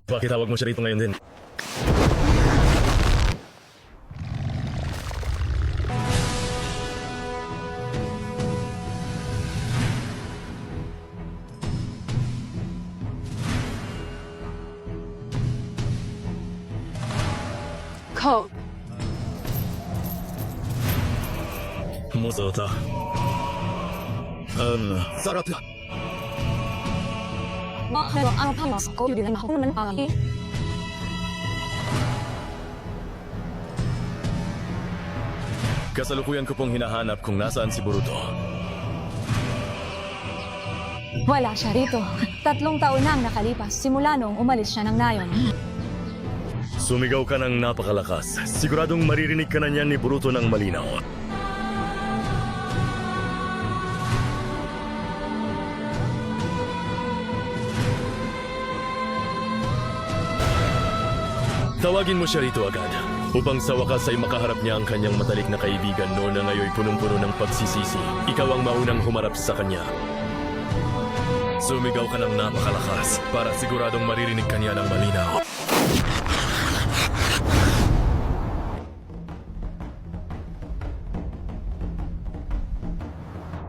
Bakit tawag mo siya rito ngayon din? Code. Mozota. Sarap na. Pero ang pamas ko yun lang ako naman pagi. Kasalukuyan ko pong hinahanap kung nasaan si Boruto. Wala siya rito. 3 taon na ang nakalipas simula nung umalis siya ng nayon. Sumigaw ka ng napakalakas. Siguradong maririnig ka na niyan ni Boruto ng malinaw. Tawagin mo siya rito agad upang sa wakas ay makaharap niya ang kanyang matalik na kaibigan noon na ngayon punong-puno ng pagsisisi. Ikaw ang maunang humarap sa kanya. Sumigaw ka ng napakalakas para siguradong maririnig ka niya ng malinaw.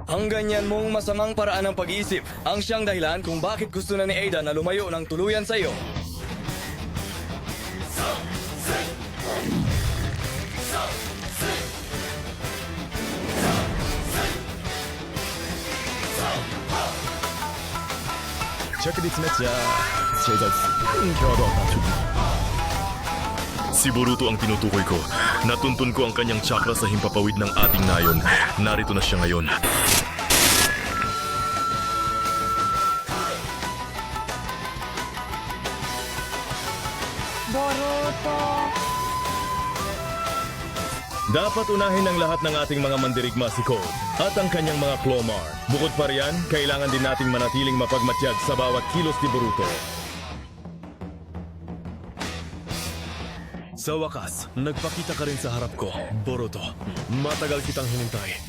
Ang ganyan mong masamang paraan ng pag-iisip ang siyang dahilan kung bakit gusto na ni Ada na lumayo ng tuluyan sa iyo. Si Boruto ang tinutukoy ko. Natuntun ko ang kanyang chakra sa himpapawid ng ating nayon. Narito na siya ngayon. Boruto. Dapat unahin ng lahat ng ating mga mandirigma si Code at ang kanyang mga Clomar. Bukod pa riyan, kailangan din nating manatiling mapagmatyag sa bawat kilos ni Boruto. Sa wakas, nagpakita ka rin sa harap ko, Boruto. Matagal kitang hinintay.